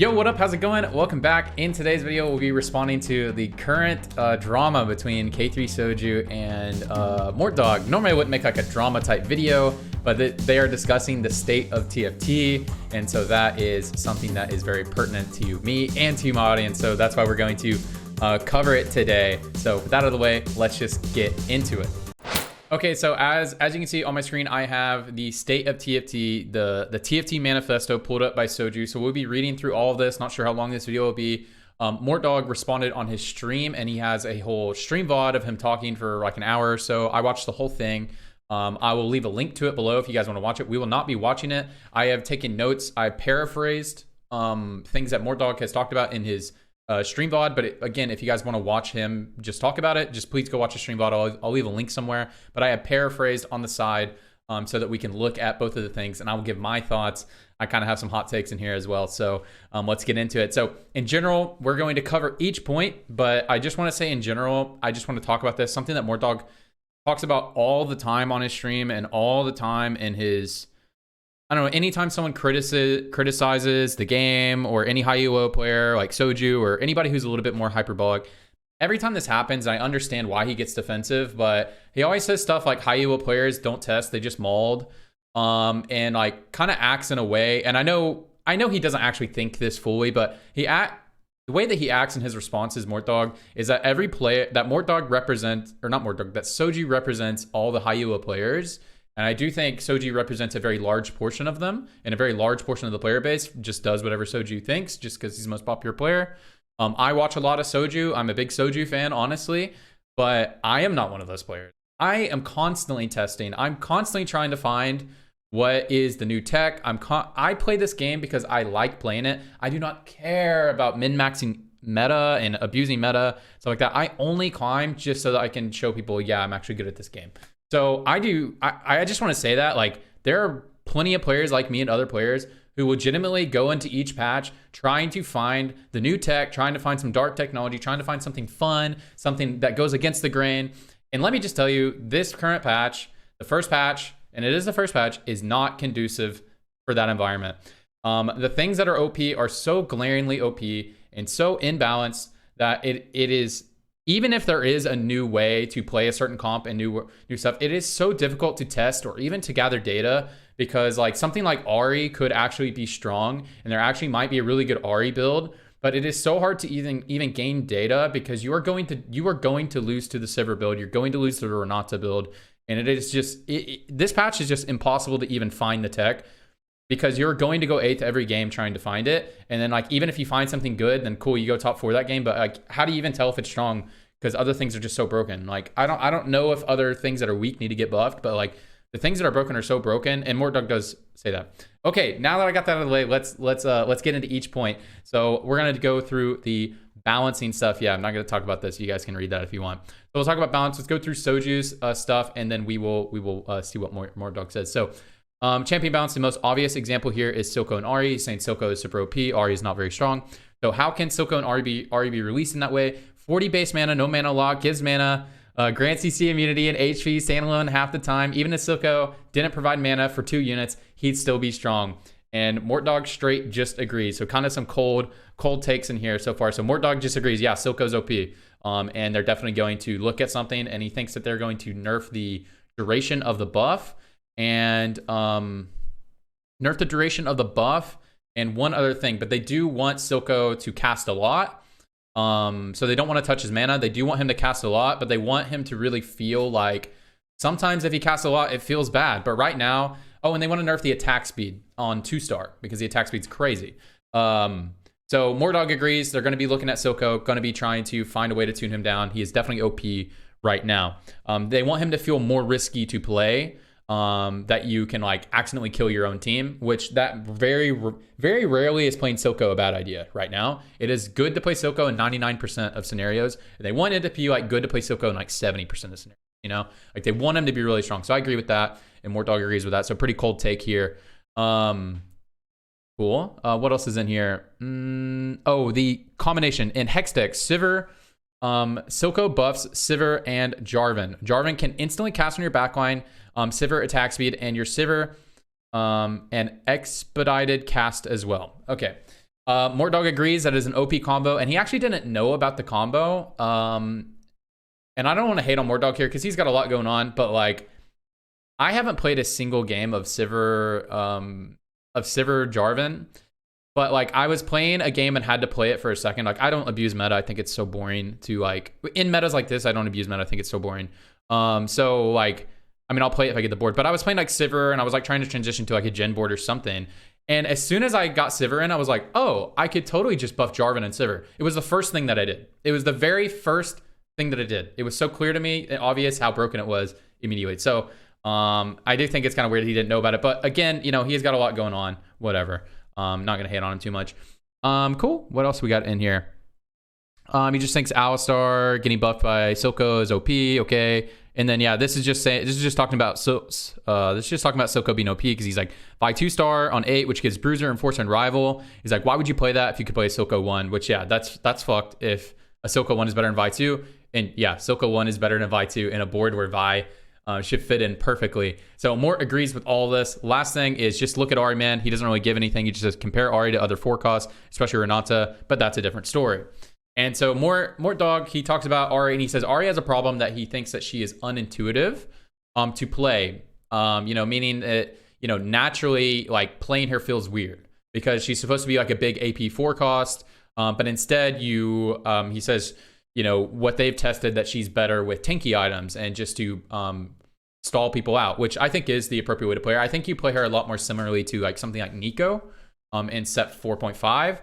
Yo, what up? How's it going? Welcome back. In today's video, we'll be responding to the current drama between K3Soju and Mortdog. Normally, I wouldn't make like a drama type video, but they are discussing the state of TFT, and so that is something that is very pertinent to me and to my audience. So that's why we're going to cover it today. So with that out of the way, let's just get into it. Okay, so as you can see on my screen, I have the state of TFT, the TFT manifesto pulled up by Soju. So we'll be reading through all of this. Not sure how long this video will be. Mortdog responded on his stream, and he has a whole stream VOD of him talking for like an hour or so. I watched the whole thing. I will leave a link to it below if you guys want to watch it. We will not be watching it. I have taken notes. I paraphrased things that Mortdog has talked about in his stream VOD, but again, if you guys want to watch him just talk about it, just please go watch the stream VOD. I'll leave a link somewhere, but I have paraphrased on the side so that we can look at both of the things, and I will give my thoughts. I kind of have some hot takes in here as well, so let's get into it. So in general, we're going to cover each point, but I just want to say in general, I just want to talk about this, something that Mortdog talks about all the time on his stream and all the time in his, I don't know, anytime someone criticizes the game or any high elo player like Soju or anybody who's a little bit more hyperbolic, every time this happens, I understand why he gets defensive, but he always says stuff like high elo players don't test, they just mauled, and like kind of acts in a way, and I know he doesn't actually think this fully, but the way that he acts in his responses, Mortdog, is that every player that Mortdog represents, or not Mortdog, that Soju represents all the high elo players. And I do think Soju represents a very large portion of them, and a very large portion of the player base just does whatever Soju thinks just because he's the most popular player. I watch a lot of Soju. I'm a big Soju fan, honestly, but I am not one of those players. I am constantly testing. I'm constantly trying to find what is the new tech. I play this game because I like playing it. I do not care about min-maxing meta and abusing meta, stuff like that. I only climb just so that I can show people, yeah, I'm actually good at this game. So I just want to say that, like, there are plenty of players like me and other players who legitimately go into each patch trying to find the new tech, trying to find some dark technology, trying to find something fun, something that goes against the grain. And let me just tell you, this current patch, the first patch, and it is the first patch, is not conducive for that environment. The things that are OP are so glaringly OP and so imbalanced that it is, even if there is a new way to play a certain comp and new stuff, it is so difficult to test or even to gather data, because like something like Ahri could actually be strong, and there actually might be a really good Ahri build, but it is so hard to even gain data because you are going to lose to the Sivir build, you're going to lose to the Renata build, and it is just this patch is just impossible to even find the tech, because you're going to go 8th every game trying to find it. And then like, even if you find something good, then cool, you go top 4 that game. But like, how do you even tell if it's strong? Because other things are just so broken. Like, I don't know if other things that are weak need to get buffed, but like the things that are broken are so broken. And Mortdog does say that. Okay, now that I got that out of the way, let's get into each point. So we're gonna go through the balancing stuff. Yeah, I'm not gonna talk about this. You guys can read that if you want. So we'll talk about balance. Let's go through Soju's stuff, and then we will see what Mortdog says. So champion balance, the most obvious example here is Silco and Ahri. He's saying Silco is super OP, Ahri is not very strong. So how can Silco and Ahri be released in that way? 40 base mana, no mana lock, gives mana, grants CC immunity and HP, standalone half the time. Even if Silco didn't provide mana for 2 units, he'd still be strong. And Mortdog straight just agrees. So kind of some cold takes in here so far. So Mortdog just agrees, yeah, Silco's OP. And they're definitely going to look at something, and he thinks that they're going to nerf the duration of the buff, and nerf the duration of the buff, and one other thing, but they do want Silco to cast a lot. So they don't want to touch his mana. They do want him to cast a lot, but they want him to really feel like sometimes if he casts a lot, it feels bad. But right now, oh, and they want to nerf the attack speed on 2-star because the attack speed's crazy. So Mortdog agrees. They're going to be looking at Silco, going to be trying to find a way to tune him down. He is definitely OP right now. They want him to feel more risky to play. That you can like accidentally kill your own team, which that very rarely is playing Silco a bad idea right now. It is good to play Silco in 99% of scenarios. And they want it to be like good to play Silco in like 70% of scenarios, you know? Like they want him to be really strong. So I agree with that, and Mortdog agrees with that. So pretty cold take here. Cool. What else is in here? Oh, the combination in Hex deck, Sivir, Silco buffs Sivir and Jarvan. Jarvan can instantly cast on your backline, Sivir attack speed, and your Sivir and expedited cast as well. Okay, Mortdog agrees that it is an OP combo, and he actually didn't know about the combo. And I don't want to hate on Mortdog here because he's got a lot going on, but like, I haven't played a single game of Sivir Jarvan, but like I was playing a game and had to play it for a second. Like I don't abuse meta. I think it's so boring to like in metas like this. I don't abuse meta. I think it's so boring. So like, I mean, I'll play it if I get the board, but I was playing like Sivir and I was like trying to transition to like a gen board or something. And as soon as I got Sivir in, I was like, oh, I could totally just buff Jarvan and Sivir. It was the first thing that I did. It was the very first thing that I did. It was so clear to me and obvious how broken it was immediately. So I do think it's kind of weird he didn't know about it. But again, you know, he's got a lot going on. Whatever. Not going to hate on him too much. Cool. What else we got in here? He just thinks Alistar getting buffed by Silco is OP. Okay. And then yeah, this is just talking about Silco being OP because he's like buy 2-star on 8, which gives Bruiser, Enforcer, and Rival. He's like, why would you play that if you could play a Silco 1? Which yeah, that's fucked if a Silco 1 is better than Vi 2. And yeah, Silco 1 is better than Vi 2 in a board where Vi should fit in perfectly. So Mort agrees with all this. Last thing is just look at Ahri, man. He doesn't really give anything. He just says compare Ahri to other forecasts, especially Renata, but that's a different story. And so Mortdog, he talks about Ahri and he says Ahri has a problem that he thinks that she is unintuitive to play. You know, meaning that, you know, naturally like playing her feels weird because she's supposed to be like a big AP forecast. But instead he says, you know, what they've tested that she's better with tanky items and just to stall people out, which I think is the appropriate way to play her. I think you play her a lot more similarly to like something like Nico in set 4.5.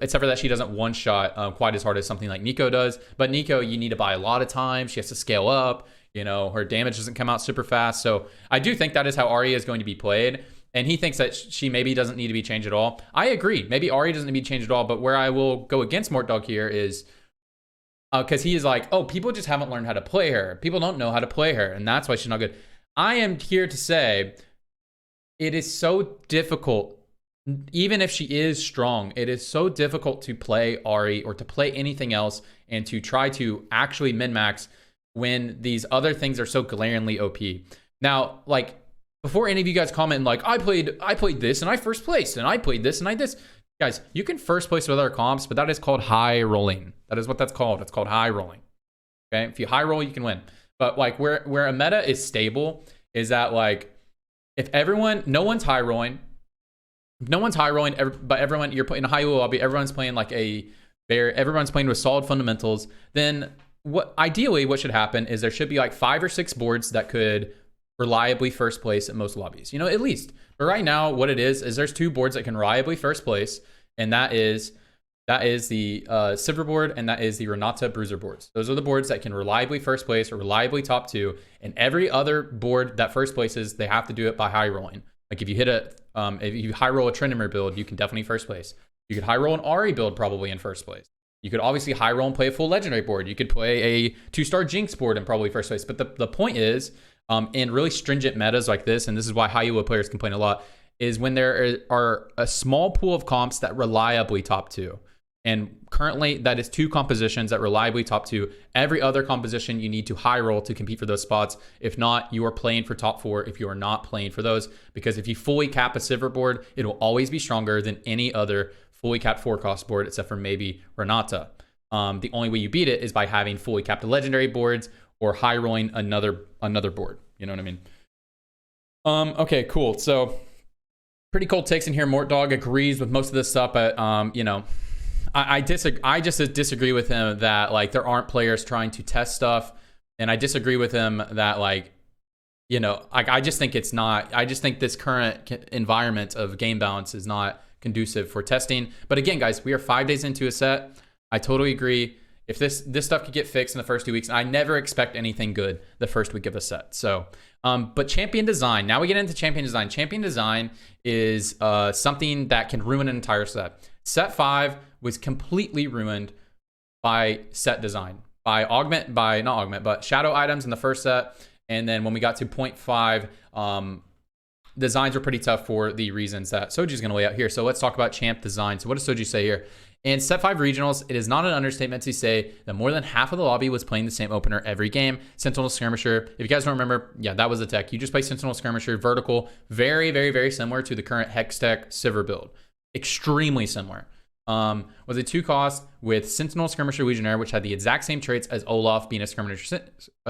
Except for that she doesn't one-shot quite as hard as something like Nico does. But Nico, you need to buy a lot of time. She has to scale up. You know, her damage doesn't come out super fast. So I do think that is how Ahri is going to be played. And he thinks that she maybe doesn't need to be changed at all. I agree. Maybe Ahri doesn't need to be changed at all. But where I will go against Mortdog here is because he is like, oh, people just haven't learned how to play her. People don't know how to play her. And that's why she's not good. I am here to say it is so difficult. Even if she is strong, it is so difficult to play Ahri or to play anything else and to try to actually min-max when these other things are so glaringly OP. Now, like, before any of you guys comment like, I played this and I first placed and I played this and I this. Guys, you can first place with other comps, but that is called high rolling. That is what that's called. It's called high rolling. Okay? If you high roll, you can win. But like where a meta is stable is that like if no one's high rolling, but everyone, you're playing a high elo lobby, everyone's playing like everyone's playing with solid fundamentals, then ideally what should happen is there should be like 5 or 6 boards that could reliably first place at most lobbies, you know, at least. But right now, what it is there's 2 boards that can reliably first place, and that is the Sivir board and that is the Renata Bruiser boards. Those are the boards that can reliably first place or reliably top 2, and every other board that first places, they have to do it by high rolling. Like if you high roll a Tryndamere build, you can definitely first place. You could high roll an Ahri build probably in first place. You could obviously high roll and play a full legendary board. You could play a 2-star Jinx board and probably first place. But the point is, in really stringent metas like this, and this is why high elo players complain a lot, is when there are a small pool of comps that reliably top 2. And currently that is 2 compositions that reliably top 2. Every other composition you need to high roll to compete for those spots. If not, you are playing for top 4 if you are not playing for those. Because if you fully cap a Sivir board, it will always be stronger than any other fully capped forecast board except for maybe Renata. The only way you beat it is by having fully capped legendary boards or high rolling another board. You know what I mean? Okay, cool. So pretty cold takes in here. Mortdog agrees with most of this stuff, but you know, I disagree. I just disagree with him that like there aren't players trying to test stuff, and I disagree with him that like, you know, I just think it's not. I just think this current environment of game balance is not conducive for testing. But again, guys, we are 5 days into a set. I totally agree. If this stuff could get fixed in the first 2 weeks, I never expect anything good the first week of a set. So, but champion design. Now we get into champion design. Champion design is something that can ruin an entire set. Set 5 was completely ruined by set design, by shadow items in the first set. And then when we got to 0.5, designs were pretty tough for the reasons that Soju's going to lay out here. So let's talk about champ design. So what does Soju say here? In set 5 regionals, it is not an understatement to say that more than half of the lobby was playing the same opener every game. Sentinel Skirmisher. If you guys don't remember, yeah, that was the tech. You just play Sentinel Skirmisher, vertical, very, very, very similar to the current Hex Tech Sivir build. extremely similar. Was a 2 cost with Sentinel, Skirmisher, Legionnaire, which had the exact same traits as Olaf being a Skirmisher,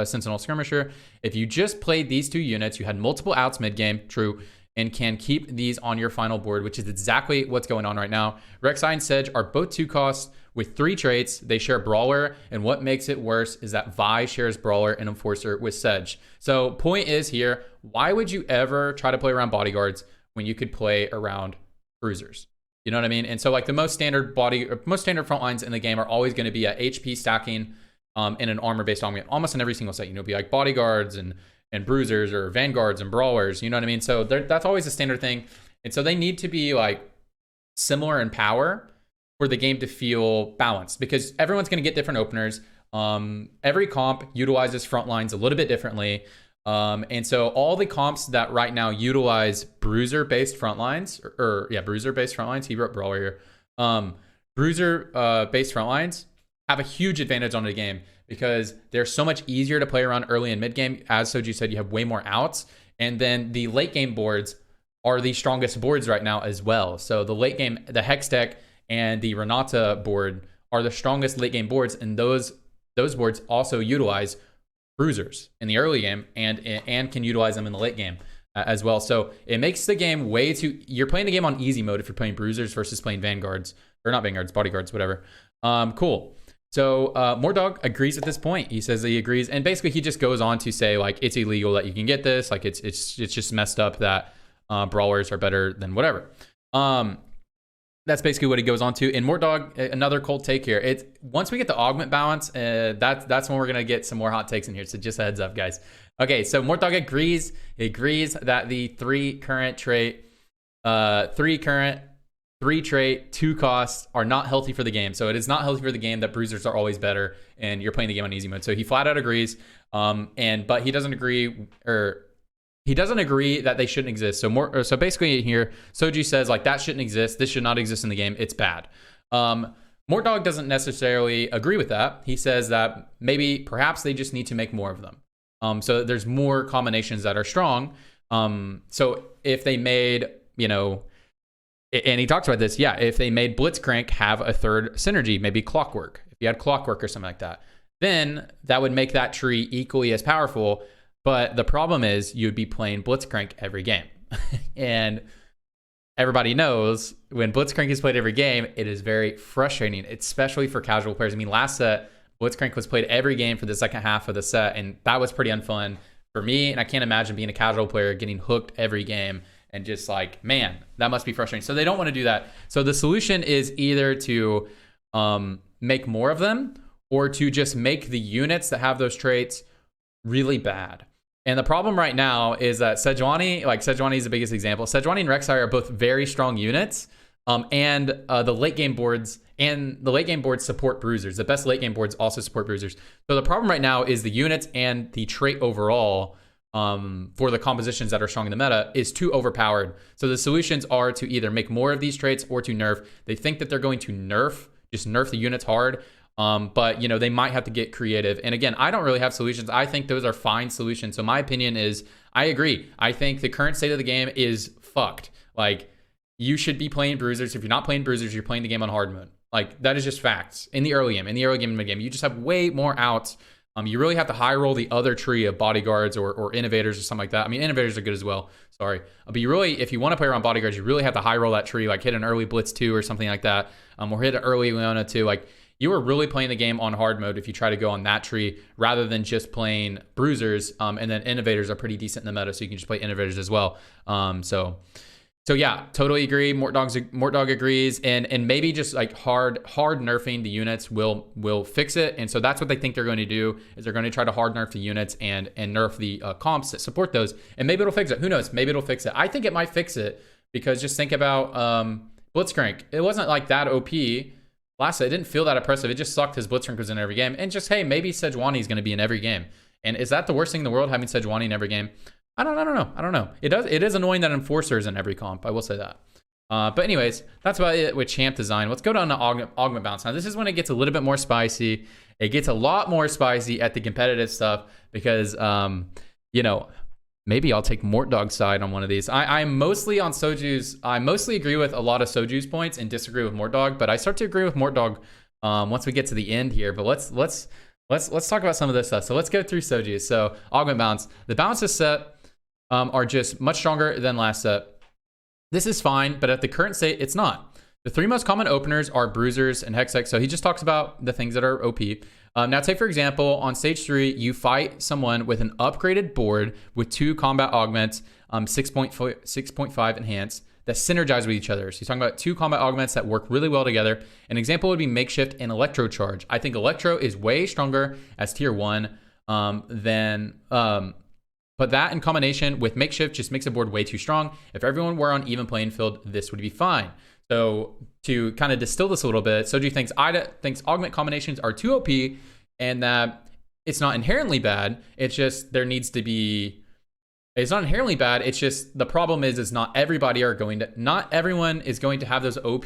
Sentinel, Skirmisher. If you just played these 2 units, you had multiple outs mid-game, true, and can keep these on your final board, which is exactly what's going on right now. Rek'Sai and Sedge are both 2 costs with 3 traits. They share Brawler, and what makes it worse is that Vi shares Brawler and Enforcer with Sedge. So point is here, why would you ever try to play around bodyguards when you could play around bruisers? You know what I mean? And so like the most standard front lines in the game are always going to be a HP stacking and an armor-based augment, almost in every single set. You know, be like bodyguards and bruisers or vanguards and brawlers. You know what I mean? So that's always a standard thing. And so they need to be like similar in power for the game to feel balanced, because everyone's going to get different openers. Every comp utilizes front lines a little bit differently. And so all the comps that right now utilize bruiser-based front lines, bruiser-based front lines, he wrote brawler here. Bruiser-based front lines have a huge advantage on the game because they're so much easier to play around early and mid-game. As Soju said, you have way more outs. And then the late-game boards are the strongest boards right now as well. So the late-game, the Hex deck and the Renata board are the strongest late-game boards, and those boards also utilize bruisers in the early game and can utilize them in the late game as well. So it makes the game way too, you're playing the game on easy mode if you're playing bruisers versus playing vanguards, or not vanguards, bodyguards, whatever. Cool. So Mortdog agrees at this point. He says that he agrees, and basically he just goes on to say like it's illegal that you can get this, like it's just messed up that brawlers are better than whatever. That's basically what he goes on to. In Mortdog, another cold take here. Once we get the augment balance, that's when we're gonna get some more hot takes in here. So just a heads up, guys. Okay, so Mortdog agrees. He agrees that the 3 trait, 2 costs are not healthy for the game. So it is not healthy for the game that bruisers are always better, and you're playing the game on easy mode. So he flat out agrees. But he doesn't agree, or he doesn't agree that they shouldn't exist. So basically here, Soju says like that shouldn't exist. This should not exist in the game. It's bad. Mortdog doesn't necessarily agree with that. He says that perhaps they just need to make more of them. So there's more combinations that are strong. So if they made, and he talks about this, if they made Blitzcrank have a 3rd synergy, maybe Clockwork, if you had Clockwork or something like that, then that would make that tree equally as powerful. But the problem is you'd be playing Blitzcrank every game. And everybody knows when Blitzcrank is played every game, it is very frustrating, especially for casual players. I mean, last set, Blitzcrank was played every game for the second half of the set, and that was pretty unfun for me. And I can't imagine being a casual player getting hooked every game and just like, man, that must be frustrating. So they don't want to do that. So the solution is either to make more of them, or to just make the units that have those traits really bad. And the problem right now is that Sejuani is the biggest example. Sejuani and Rek'Sai are both very strong units, and the late game boards support bruisers. The best late game boards also support bruisers. So the problem right now is the units and the trait overall for the compositions that are strong in the meta is too overpowered. So the solutions are to either make more of these traits or to nerf. They think that they're going to nerf the units hard. But they might have to get creative. And again, I don't really have solutions. I think those are fine solutions. So my opinion is, I agree. I think the current state of the game is fucked. Like, you should be playing bruisers. If you're not playing bruisers, you're playing the game on hard mode. Like, that is just facts. In the early game and mid game, you just have way more outs. You really have to high roll the other tree of bodyguards or innovators or something like that. I mean, innovators are good as well. Sorry. But you really, if you want to play around bodyguards, you really have to high roll that tree, like hit an early Blitz 2 or something like that. Or hit an early Leona 2. Like, you are really playing the game on hard mode if you try to go on that tree rather than just playing bruisers. And then innovators are pretty decent in the meta, so you can just play innovators as well. So yeah, totally agree. Mortdog agrees, and maybe just like hard nerfing the units will fix it. And so that's what they think they're going to do, is they're going to try to hard nerf the units and nerf the comps that support those, and maybe it'll fix it. Who knows? Maybe it'll fix it. I think it might fix it, because just think about Blitzcrank. It wasn't like that OP. Last set, it didn't feel that impressive. It just sucked his Blitzcrank was in every game. And just, hey, maybe Sejuani is going to be in every game. And is that the worst thing in the world, having Sejuani in every game? I don't know. It is annoying that Enforcer is in every comp. I will say that. But anyways, that's about it with champ design. Let's go down to Augment Balance. Now, this is when it gets a little bit more spicy. It gets a lot more spicy at the competitive stuff because, maybe I'll take Mortdog's side on one of these. I'm mostly on Soju's. I mostly agree with a lot of Soju's points and disagree with Mortdog, but I start to agree with Mortdog once we get to the end here. But let's talk about some of this stuff. So let's go through Soju. So Augment Balance. The balances set are just much stronger than last set. This is fine, but at the current state, it's not. The 3 most common openers are Bruisers and Hextech. So he just talks about the things that are OP. Now, take for example, on stage 3, you fight someone with an upgraded board with 2 combat augments, 6.5 enhance, that synergize with each other. So he's talking about 2 combat augments that work really well together. An example would be Makeshift and Electro Charge. I think Electro is way stronger as tier 1 but that in combination with Makeshift just makes a board way too strong. If everyone were on even playing field, this would be fine. So to kind of distill this a little bit, Soju thinks augment combinations are too OP and that it's not inherently bad. It's just there needs to be. It's not inherently bad. It's just the problem is not everyone is going to have those OP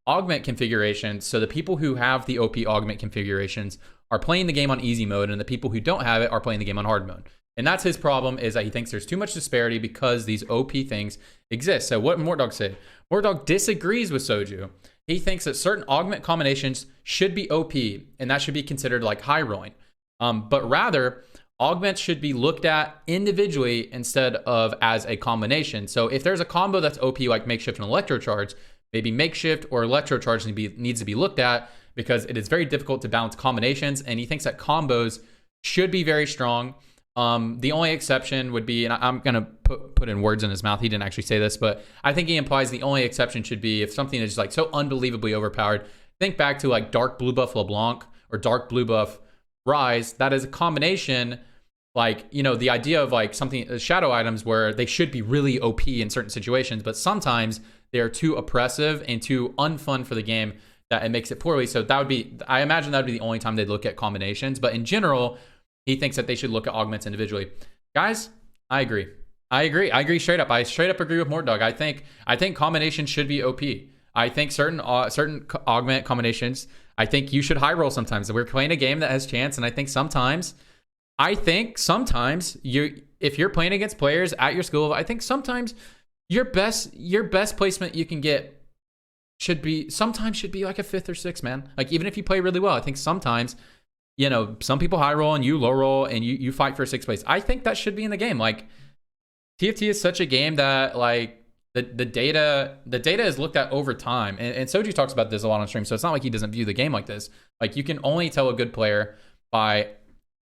augment configurations. So the people who have the OP augment configurations are playing the game on easy mode, and the people who don't have it are playing the game on hard mode. And that's his problem, is that he thinks there's too much disparity because these OP things exist. So what Mortdog say? Mortdog disagrees with Soju. He thinks that certain augment combinations should be OP, and that should be considered like high rolling. But rather, augments should be looked at individually instead of as a combination. So if there's a combo that's OP like Makeshift and Electro Charge, maybe Makeshift or Electro Charge needs to be looked at because it is very difficult to balance combinations. And he thinks that combos should be very strong. The only exception would be, and I'm going to put in words in his mouth. He didn't actually say this, but I think he implies the only exception should be if something is like so unbelievably overpowered. Think back to like Dark Blue Buff LeBlanc or Dark Blue Buff Rise. That is a combination, like, you know, the idea of like something, shadow items where they should be really OP in certain situations, but sometimes they are too oppressive and too unfun for the game that it makes it poorly. So that would be, I imagine that would be the only time they'd look at combinations. But in general, he thinks that they should look at augments individually. Guys, I agree. I agree straight up. I straight up agree with Mortdog. I think combinations should be OP. I think certain augment combinations, I think you should high roll sometimes. We're playing a game that has chance, and I think sometimes if you're playing against players at your school, I think sometimes your best placement you can get should be like a 5th or 6th, man. Like even if you play really well, I think sometimes, you know, some people high roll and you low roll and you fight for 6th place. I think that should be in the game. Like TFT is such a game that like the data is looked at over time. And Soju talks about this a lot on stream. So it's not like he doesn't view the game like this. Like you can only tell a good player by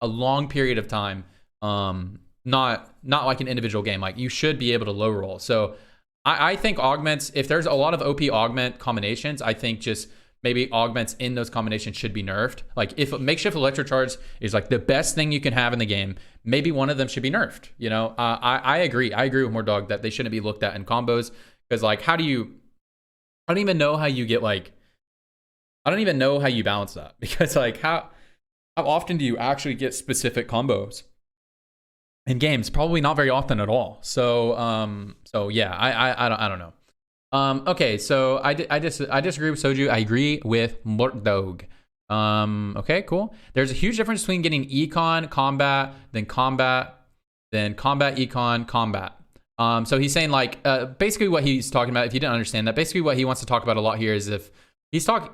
a long period of time. Not like an individual game. Like you should be able to low roll. So I think augments, if there's a lot of OP augment combinations, I think just maybe augments in those combinations should be nerfed. Like if Makeshift Electro Charge is like the best thing you can have in the game, maybe one of them should be nerfed. You know, I agree with Mortdog that they shouldn't be looked at in combos, because like I don't even know how you balance that, because like how often do you actually get specific combos in games? Probably not very often at all. So yeah, I don't know. Okay, so I disagree with Soju. I agree with Mortdog. Okay, cool. There's a huge difference between getting econ, combat, then combat, econ, combat. So he's saying like, basically what he's talking about, if you didn't understand that, basically what he wants to talk about a lot here is if he's going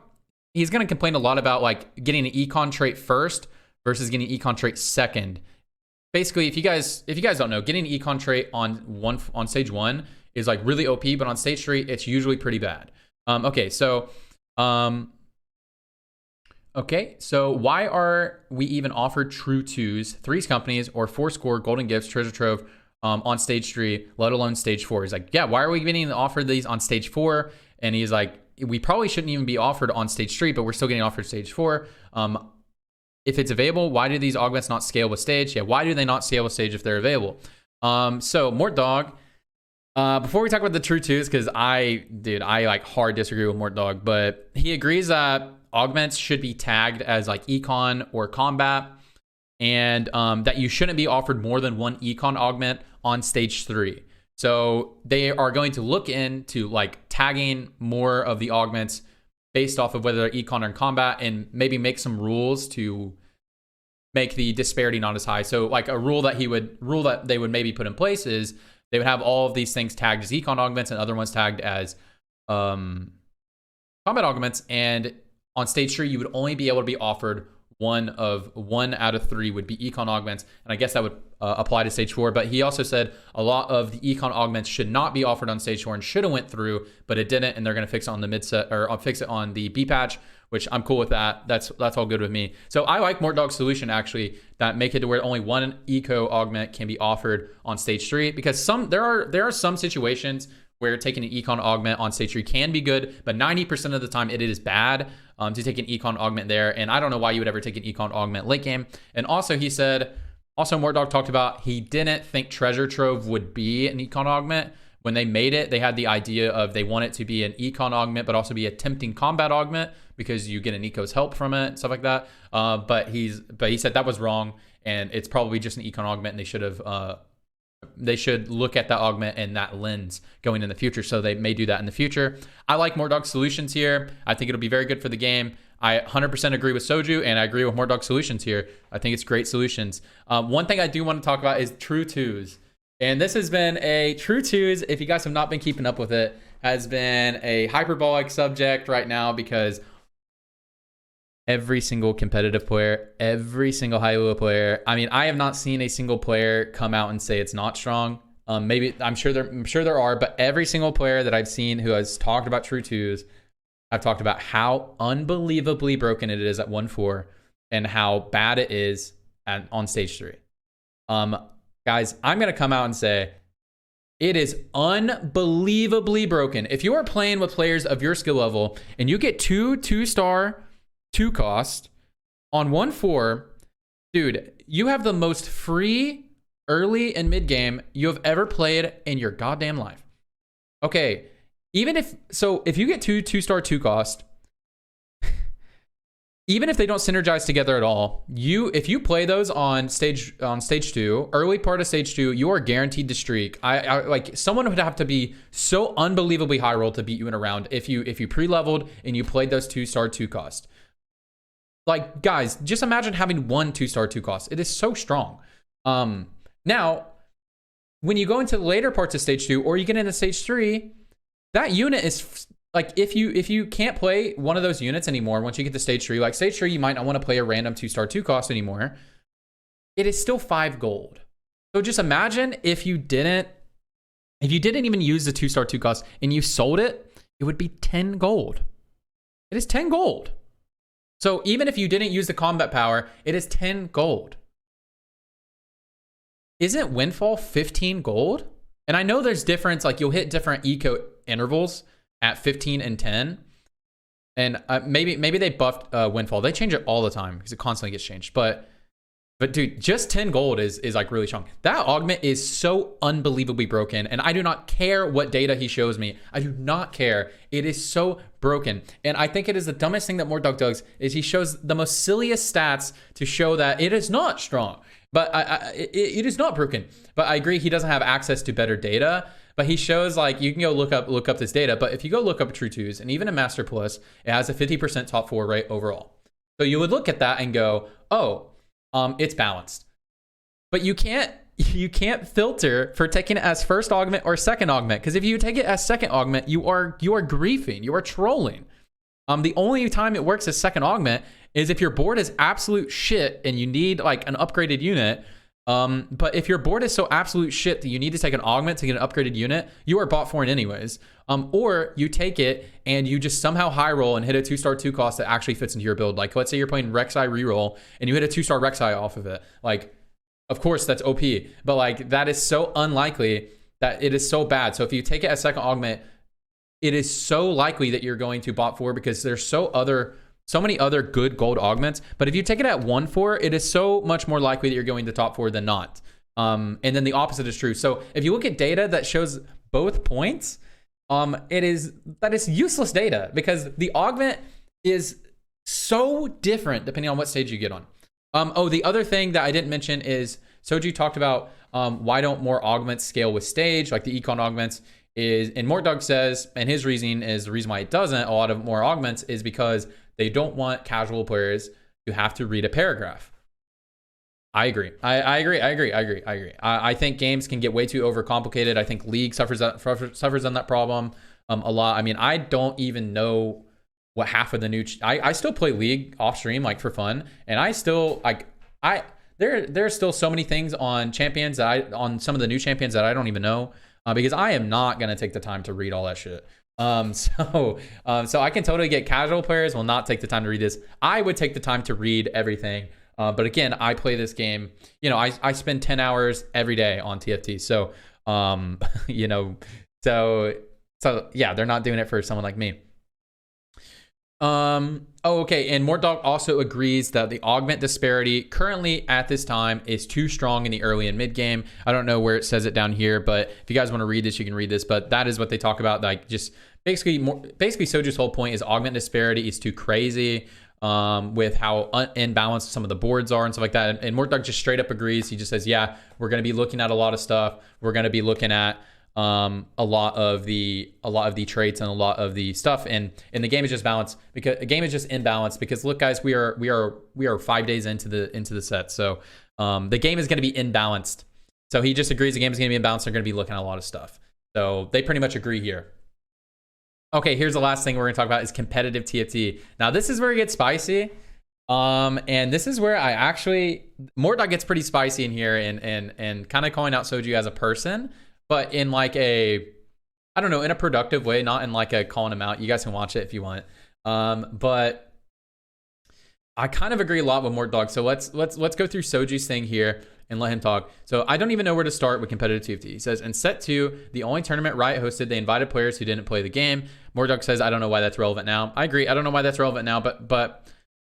to complain a lot about like getting an econ trait first versus getting econ trait second. Basically, if you guys don't know, getting an econ trait on stage 1 is like really OP, but on stage 3, it's usually pretty bad. Okay, so why are we even offered true 2s, 3's companies, or 4-score golden gifts, treasure trove on stage 3, let alone stage 4? He's like, yeah, why are we getting offered these on stage 4? And he's like, we probably shouldn't even be offered on stage 3, but we're still getting offered stage 4. If it's available, why do these augments not scale with stage? Yeah, why do they not scale with stage if they're available? So Mortdog, before we talk about the true 2s, because I like hard disagree with Mortdog, but he agrees that augments should be tagged as like econ or combat, and that you shouldn't be offered more than one econ augment on stage 3. So they are going to look into like tagging more of the augments based off of whether they're econ or combat, and maybe make some rules to make the disparity not as high. So like a rule that they would maybe put in place is they would have all of these things tagged as econ augments and other ones tagged as combat augments. And on stage 3, you would only be able to be offered one out of 3 would be econ augments. And I guess that would apply to stage 4. But he also said a lot of the econ augments should not be offered on stage 4 and should have went through, but it didn't. And they're going to fix it on the mid set, or fix it on the B patch, which I'm cool with that. That's all good with me. So I like Mortdog's solution actually, that make it to where only one eco augment can be offered on stage 3, because there are some situations where taking an econ augment on stage 3 can be good, but 90% of the time it is bad to take an econ augment there. And I don't know why you would ever take an econ augment late game. And also he said, Mortdog talked about he didn't think Treasure Trove would be an econ augment. When they made it, they had the idea of they want it to be an econ augment, but also be a tempting combat augment because you get an eco's help from it, stuff like that. But he said that was wrong, and it's probably just an econ augment, and they should look at that augment in that lens going in the future. So they may do that in the future. I like Mortdog's solutions here. I think it'll be very good for the game. I 100% agree with Soju, and I agree with Mortdog's solutions here. I think it's great solutions. One thing I do want to talk about is true twos. And this has been a true twos, if you guys have not been keeping up with it, has been a hyperbolic subject right now, because every single competitive player, every single high elo player, I mean, I have not seen a single player come out and say it's not strong. Maybe I'm sure there are, but every single player that I've seen who has talked about true twos, I've talked about how unbelievably broken it is at 1-4 and how bad it is on stage 3. Guys, I'm going to come out and say it is unbelievably broken. If you are playing with players of your skill level and you get 2-star 2 cost on 1-4, dude, you have the most free early and mid game you have ever played in your goddamn life. Okay, if you get 2-star 2 cost, even if they don't synergize together at all, if you play those on stage 2, early part of stage 2, you are guaranteed to streak. I like, someone would have to be so unbelievably high roll to beat you in a round if you pre-leveled and you played those 2-star 2 cost. Like, guys, just imagine having 1 2-star 2 cost. It is so strong. Now, when you go into the later parts of stage 2 or you get into stage 3, that unit is like, if you can't play one of those units anymore once you get to stage 3, like stage 3, you might not want to play a random 2-star 2 cost anymore. It is still 5 gold. So just imagine if you didn't even use the 2-star 2 cost and you sold it, it would be 10 gold. It is 10 gold. So even if you didn't use the combat power, it is 10 gold. Isn't Windfall 15 gold? And I know there's difference, like you'll hit different eco intervals at 15 and 10. And maybe they buffed Windfall. They change it all the time because it constantly gets changed. But dude, just 10 gold is like really strong. That augment is so unbelievably broken, and I do not care what data he shows me. I do not care. It is so broken. And I think it is the dumbest thing that Mortdog does is he shows the most silliest stats to show that it is not strong. But it is not broken. But I agree he doesn't have access to better data. But he shows, like, you can go look up this data. But if you go look up True 2s, and even a Master Plus, it has a 50% top 4 rate overall. So you would look at that and go, oh, it's balanced. But you can't filter for taking it as first augment or second augment. Because if you take it as second augment, you are griefing. You are trolling. The only time it works as second augment is if your board is absolute shit and you need like an upgraded unit. But if your board is so absolute shit that you need to take an augment to get an upgraded unit, you are bot for it anyways. Or you take it and you just somehow high roll and hit a 2-star 2 cost that actually fits into your build. Like, let's say you're playing Rek'Sai reroll and you hit a 2-star Rek'Sai off of it. Like, of course that's OP, but like that is so unlikely that it is so bad. So if you take it as second augment, it is so likely that you're going to bot 4 because there's so many other good gold augments. But if you take it at 1-4, it is so much more likely that you're going to top 4 than not. And then the opposite is true. So if you look at data that shows both points, that is useless data because the augment is so different depending on what stage you get on. Oh, the other thing that I didn't mention is Soju talked about why don't more augments scale with stage, like the econ augments. And Mortdog says, and his reasoning is the reason why it doesn't, a lot of more augments is because they don't want casual players to have to read a paragraph. I agree. I agree. I think games can get way too overcomplicated. I think League suffers on that problem a lot. I mean, I don't even know what half of the new. I still play League off stream like for fun, and I still like there's still so many things on champions that on some of the new champions that I don't even know because I am not gonna take the time to read all that shit. So I can totally get casual players will not take the time to read this. I would take the time to read everything. But again, I play this game, you know, I spend 10 hours every day on TFT. So, you know, so yeah, they're not doing it for someone like me. Oh, okay. And Mortdog also agrees that the augment disparity currently at this time is too strong in the early and mid game. I don't know where it says it down here, but if you guys want to read this, you can read this. But that is what they talk about. Like just basically Soju's whole point is augment disparity is too crazy. With how imbalanced some of the boards are and stuff like that. And Mortdog just straight up agrees. He just says, yeah, we're going to be looking at a lot of stuff. We're going to be looking at a lot of the traits and a lot of the stuff. And the game is just balanced because the game is just imbalanced because look, guys, we are 5 days into the set. So the game is going to be imbalanced. So he just agrees the game is going to be imbalanced. They're going to be looking at a lot of stuff. So they pretty much agree here. Okay, here's the last thing we're gonna talk about is competitive TFT. Now this is where it gets spicy. And this is where I actually Mortdog gets pretty spicy in here and kind of calling out Soju as a person, but in like a I don't know, in a productive way, not in like a calling him out. You guys can watch it if you want. But I kind of agree a lot with Mortdog. So let's go through Soju's thing here and let him talk. So I don't even know where to start with competitive TFT. He says, in set 2, the only tournament Riot hosted, they invited players who didn't play the game. Mortdog says, I don't know why that's relevant now. I agree. I don't know why that's relevant now, but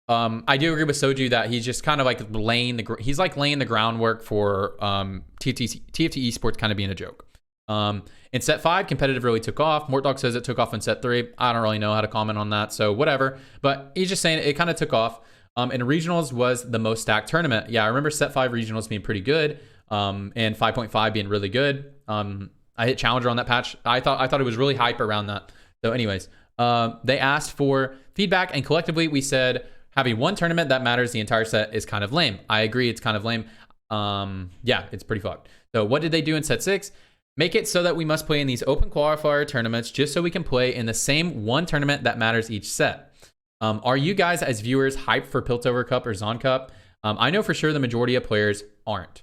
I do agree with Soju that he's just kind of like laying the groundwork for TFT esports kind of being a joke. In set 5, competitive really took off. Mortdog says it took off in set 3. I don't really know how to comment on that, so whatever. But he's just saying it kind of took off. And regionals was the most stacked tournament. Yeah, I remember set 5 regionals being pretty good, and 5.5 being really good. I hit challenger on that patch. I thought it was really hype around that. So anyways, they asked for feedback, and collectively we said having one tournament that matters the entire set is kind of lame. I agree, it's kind of lame. Yeah, it's pretty fucked. So what did they do in set 6? Make it so that we must play in these open qualifier tournaments just so we can play in the same one tournament that matters each set. Are you guys as viewers hyped for Piltover Cup or Zon Cup? I know for sure the majority of players aren't.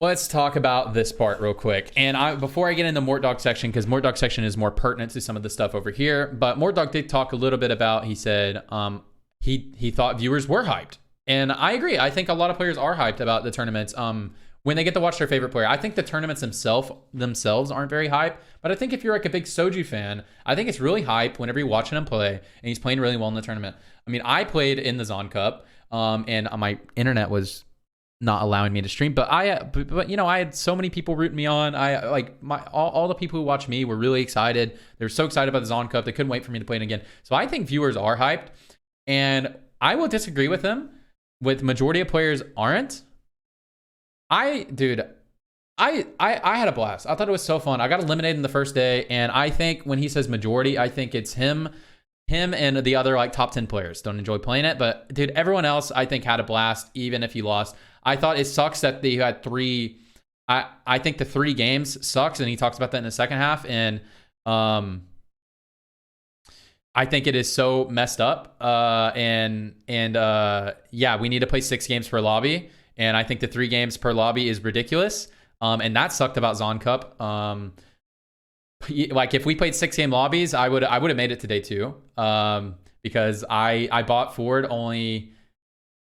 Let's talk about this part real quick. And before I get into Mortdog section, because Mortdog section is more pertinent to some of the stuff over here, but Mortdog did talk a little bit about, he said he thought viewers were hyped. And I agree. I think a lot of players are hyped about the tournaments. When they get to watch their favorite player. I think the tournaments themselves aren't very hype, but I think if you're like a big Soju fan, I think it's really hype whenever you're watching him play and he's playing really well in the tournament. I mean, I played in the Zon Cup, and my internet was not allowing me to stream, but you know, I had so many people rooting me on. I like all the people who watch me were really excited. They were so excited about the Zon Cup. They couldn't wait for me to play it again. So I think viewers are hyped, and I will disagree with them. With majority of players aren't. I had a blast. I thought it was so fun. I got eliminated in the first day, and I think when he says majority, I think it's him and the other like top 10 players don't enjoy playing it. But dude, everyone else I think had a blast, even if he lost. I thought it sucks that they had 3. I think the 3 games sucks, and he talks about that in the second half. And I think it is so messed up. Yeah, we need to play 6 games per lobby. And I think the 3 games per lobby is ridiculous. And that sucked about Zon Cup. Like if we played 6-game lobbies, I would have made it to day 2. Because I bought Ford only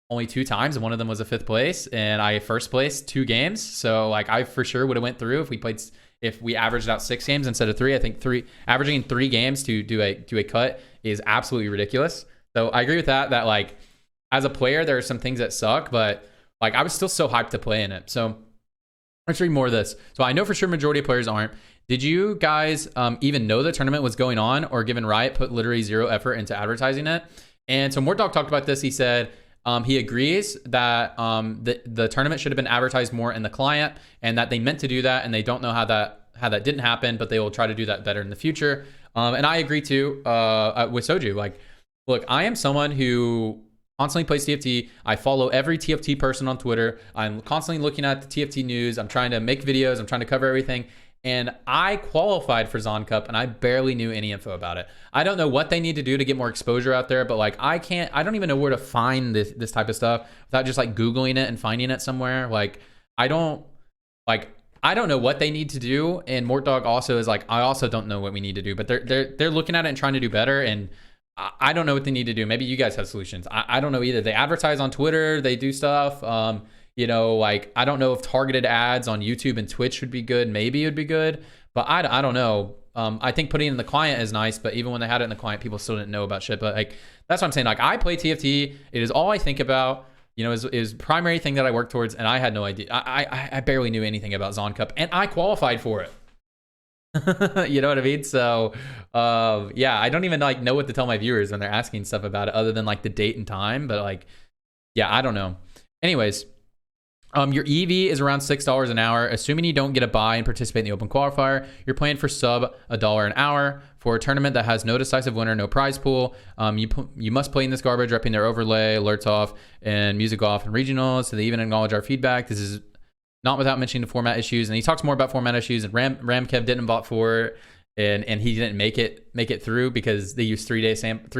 2 times, and one of them was a 5th place, and I first placed 2 games. So like I for sure would have went through if we averaged out 6 games instead of 3. I think averaging 3 games to do a cut is absolutely ridiculous. So I agree with that like as a player, there are some things that suck, but like I was still so hyped to play in it. So let's read more of this. So I know for sure majority of players aren't. Did you guys even know the tournament was going on, or given Riot put literally 0 effort into advertising it? And so Mortdog talked about this. He said he agrees that the tournament should have been advertised more in the client, and that they meant to do that, and they don't know how that didn't happen, but they will try to do that better in the future. And I agree too with Soju. Like, look, I am someone who constantly plays TFT. I follow every TFT person on Twitter. I'm constantly looking at the TFT news. I'm trying to make videos. I'm trying to cover everything. And I qualified for Zon Cup, and I barely knew any info about it. I don't know what they need to do to get more exposure out there, but like I don't even know where to find this type of stuff without just like Googling it and finding it somewhere. Like I don't know what they need to do. And Mortdog also is like, I also don't know what we need to do, but they're looking at it and trying to do better. And I don't know what they need to do. Maybe you guys have solutions. I don't know either. They advertise on Twitter. They do stuff. You know, like, I don't know if targeted ads on YouTube and Twitch would be good. Maybe it would be good, but I don't know. I think putting it in the client is nice, but even when they had it in the client, people still didn't know about shit. But like, that's what I'm saying. Like, I play TFT. It is all I think about, you know, is primary thing that I work towards. And I had no idea. I barely knew anything about Zon Cup, and I qualified for it. You know what I mean? So, yeah, I don't even like know what to tell my viewers when they're asking stuff about it other than like the date and time. But like, yeah, I don't know. Anyways, your EV is around $6 an hour. Assuming you don't get a buy and participate in the open qualifier, you're playing for sub $1 an hour. For a tournament that has no decisive winner, no prize pool, you must play in this garbage, repping their overlay, alerts off, and music off, and regionals. So they even acknowledge our feedback. This is not without mentioning the format issues. And he talks more about format issues. And Ramkev didn't vote for it, and he didn't make it through because they used 3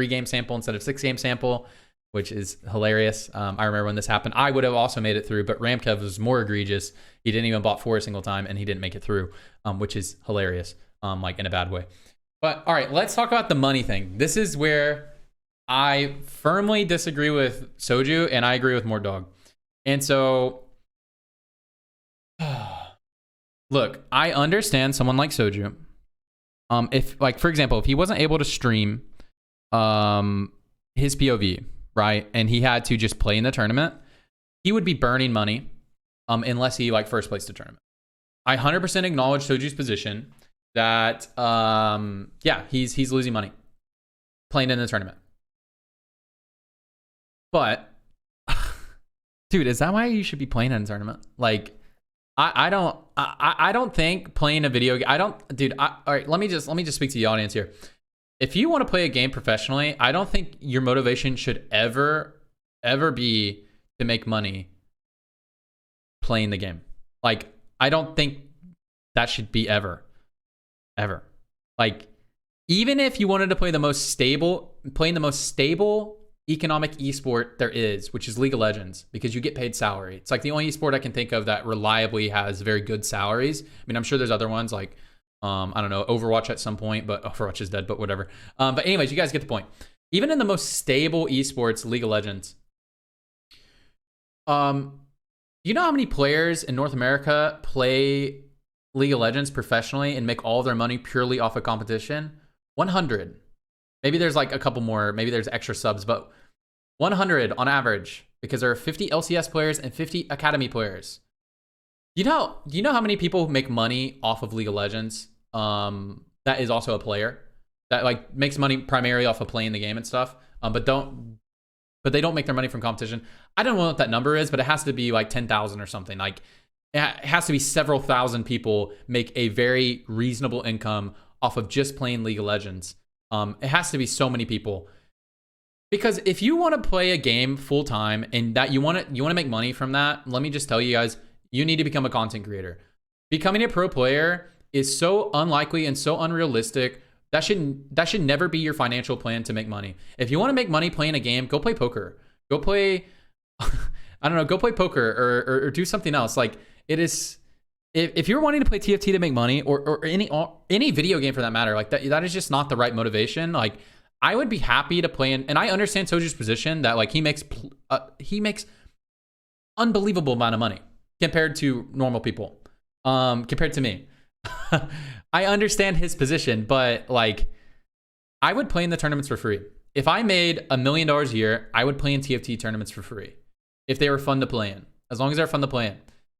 game sample instead of 6 game sample, which is hilarious. I remember when this happened. I would have also made it through, but Ramkev was more egregious. He didn't even bot for a single time, and he didn't make it through, which is hilarious, like in a bad way. But all right, let's talk about the money thing. This is where I firmly disagree with Soju, and I agree with Mortdog. And so, look, I understand someone like Soju. If, like, for example, if he wasn't able to stream his POV, right, and he had to just play in the tournament, he would be burning money unless he like first placed the tournament. I 100% acknowledge Soju's position that yeah, he's losing money playing in the tournament. But dude, is that why you should be playing in a tournament? Like, I don't think playing a video game, all right, let me just speak to the audience here. If you want to play a game professionally, I don't think your motivation should ever be to make money playing the game. Like, I don't think that should be ever. Like, even if you wanted to play the most stable economic esport there is, which is League of Legends, because you get paid salary. It's like the only esport I can think of that reliably has very good salaries. I mean, I'm sure there's other ones like, I don't know, Overwatch at some point, but Overwatch is dead, but whatever. But anyways, you guys get the point. Even in the most stable esports, League of Legends, you know how many players in North America play League of Legends professionally and make all their money purely off of competition? 100. Maybe there's like a couple more, maybe there's extra subs, but 100 on average, because there are 50 LCS players and 50 Academy players. Do you know how many people make money off of League of Legends? That is also a player that like makes money primarily off of playing the game and stuff, but they don't make their money from competition. I don't know what that number is, but it has to be like 10,000 or something. Like, it has to be several thousand people make a very reasonable income off of just playing League of Legends. It has to be so many people, because if you want to play a game full time and that you want to make money from that, let me just tell you guys, you need to become a content creator. Becoming a pro player is so unlikely and so unrealistic. That should never be your financial plan to make money. If you want to make money playing a game, go play poker. Go play, I don't know, go play poker or do something else. Like, it is, if you're wanting to play TFT to make money, or any video game for that matter, like that is just not the right motivation. Like, I would be happy to play in, and I understand Soju's position that like he makes unbelievable amount of money compared to normal people, compared to me. I understand his position, but like, I would play in the tournaments for free. If I made $1 million a year, I would play in TFT tournaments for free if they were fun to play in, as long as they're fun to play in.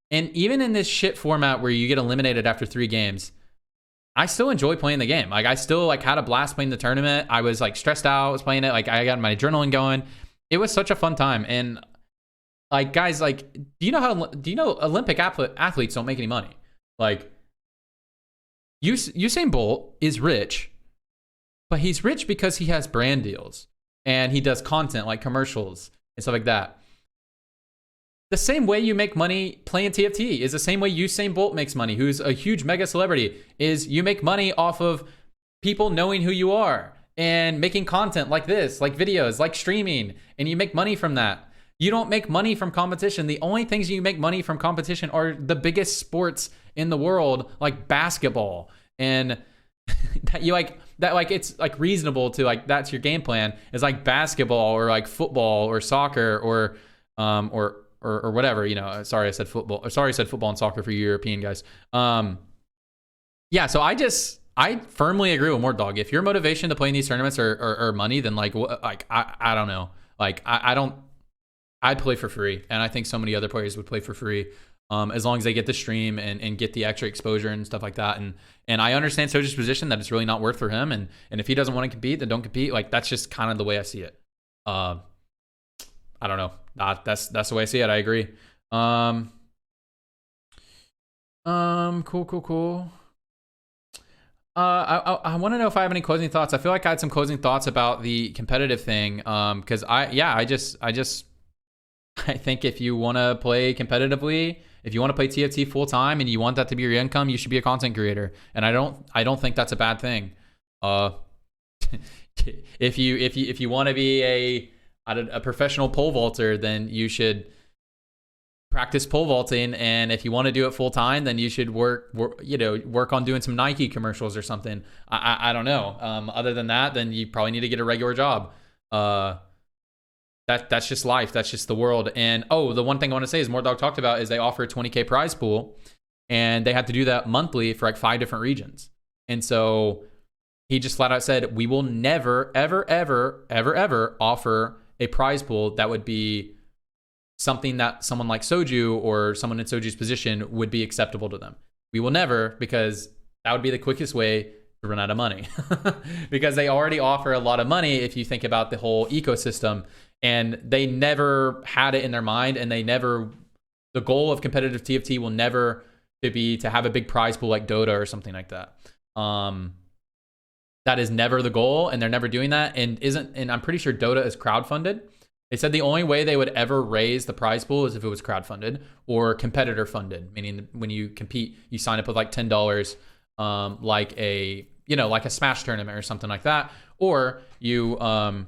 And even in this shit format where you get eliminated after 3 games, I still enjoy playing the game. Like, I still like had a blast playing the tournament. I was like stressed out, I was playing it. Like, I got my adrenaline going. It was such a fun time. And like, guys, like, do you know Olympic athletes don't make any money? Like, Usain Bolt is rich, but he's rich because he has brand deals and he does content like commercials and stuff like that. The same way you make money playing TFT is the same way Usain Bolt makes money, who's a huge mega celebrity, is you make money off of people knowing who you are and making content like this, like videos, like streaming, and you make money from that. You don't make money from competition. The only things you make money from competition are the biggest sports in the world, like basketball. And that you like that, like it's like reasonable to like that's your game plan is like basketball or like football or soccer or whatever, you know. Sorry I said football, or sorry I said football and soccer for you European guys. Yeah, so I firmly agree with Mortdog. If your motivation to play in these tournaments are money, then like I don't know. Like I'd play for free, and I think so many other players would play for free, as long as they get the stream and get the extra exposure and stuff like that. And I understand Soju's position that it's really not worth for him, and if he doesn't want to compete, then don't compete. Like that's just kind of the way I see it. I don't know. That's the way I see it. I agree. Cool. I want to know if I have any closing thoughts. I feel like I had some closing thoughts about the competitive thing. Because I think if you want to play competitively, if you want to play TFT full time and you want that to be your income, you should be a content creator. And I don't think that's a bad thing. If you want to be a professional pole vaulter, then you should practice pole vaulting, and if you want to do it full time, then you should work on doing some Nike commercials or something. I don't know. Other than that, then you probably need to get a regular job. That's just life. That's just the world. And the one thing I want to say is Mortdog talked about is they offer a 20K prize pool, and they had to do that monthly for like 5 different regions. And so he just flat out said, we will never, ever offer a prize pool that would be something that someone like Soju or someone in Soju's position would be acceptable to them. We will never, because that would be the quickest way to run out of money. Because they already offer a lot of money if you think about the whole ecosystem, and they never had it in their mind, and the goal of competitive TFT will never be to have a big prize pool like Dota or something like that. That is never the goal, and they're never doing that, and I'm pretty sure Dota is crowdfunded. They said the only way they would ever raise the prize pool is if it was crowdfunded or competitor funded, meaning when you compete, you sign up with like $10, like a Smash tournament or something like that, or you, or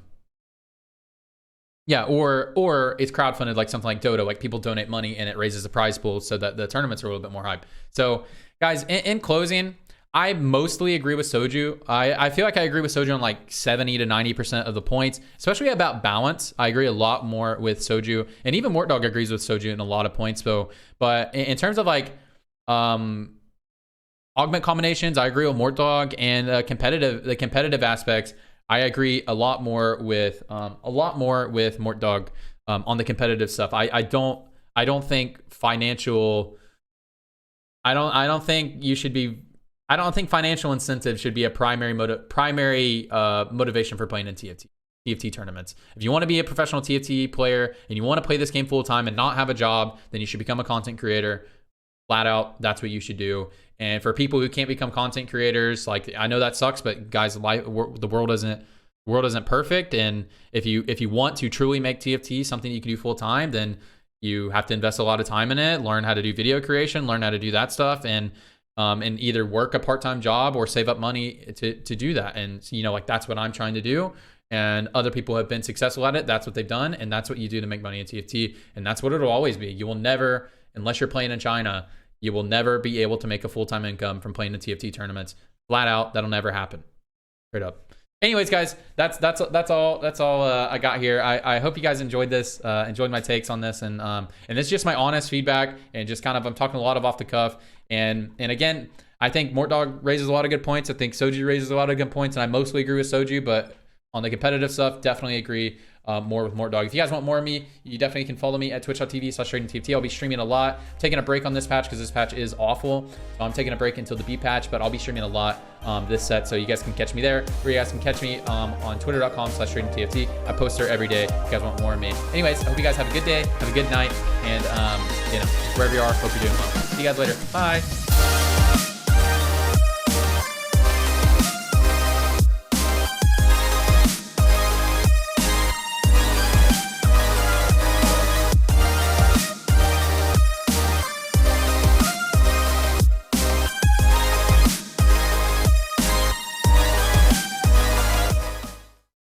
it's crowdfunded like something like Dota, like people donate money and it raises the prize pool so that the tournaments are a little bit more hype. So guys, in closing, I mostly agree with Soju. I feel like I agree with Soju on like 70 to 90% of the points, especially about balance. I agree a lot more with Soju, and even Mortdog agrees with Soju in a lot of points though. But in terms of like augment combinations, I agree with Mortdog, and the competitive aspects, I agree a lot more with Mortdog on the competitive stuff. I don't think financial. I don't think financial incentive should be a primary motivation for playing in TFT tournaments. If you want to be a professional TFT player and you want to play this game full time and not have a job, then you should become a content creator. Flat out, that's what you should do. And for people who can't become content creators, like I know that sucks, but guys, the world isn't perfect. And if you want to truly make TFT something you can do full time, then you have to invest a lot of time in it, learn how to do video creation, learn how to do that stuff, and either work a part-time job or save up money to do that. And like that's what I'm trying to do. And other people have been successful at it. That's what they've done. And that's what you do to make money in TFT. And that's what it'll always be. You will never, unless you're playing in China, you will never be able to make a full-time income from playing in TFT tournaments. Flat out, that'll never happen. Straight up. Anyways, guys, that's all I got here. I hope you guys enjoyed this, enjoyed my takes on this, and this is just my honest feedback, and just kind of I'm talking a lot of off the cuff, and again, I think Mortdog raises a lot of good points. I think Soju raises a lot of good points, and I mostly agree with Soju, but on the competitive stuff, definitely agree more with Mortdog. If you guys want more of me, you definitely can follow me at twitch.tv/tradingtft. I'll be streaming a lot, taking a break on this patch because this patch is awful. So I'm taking a break until the B patch, but I'll be streaming a lot this set, so you guys can catch me there. Or you guys can catch me on twitter.com/tradingtft. I post there every day if you guys want more of me. Anyways, I hope you guys have a good day, have a good night, and wherever you are, hope you're doing well. See you guys later. Bye.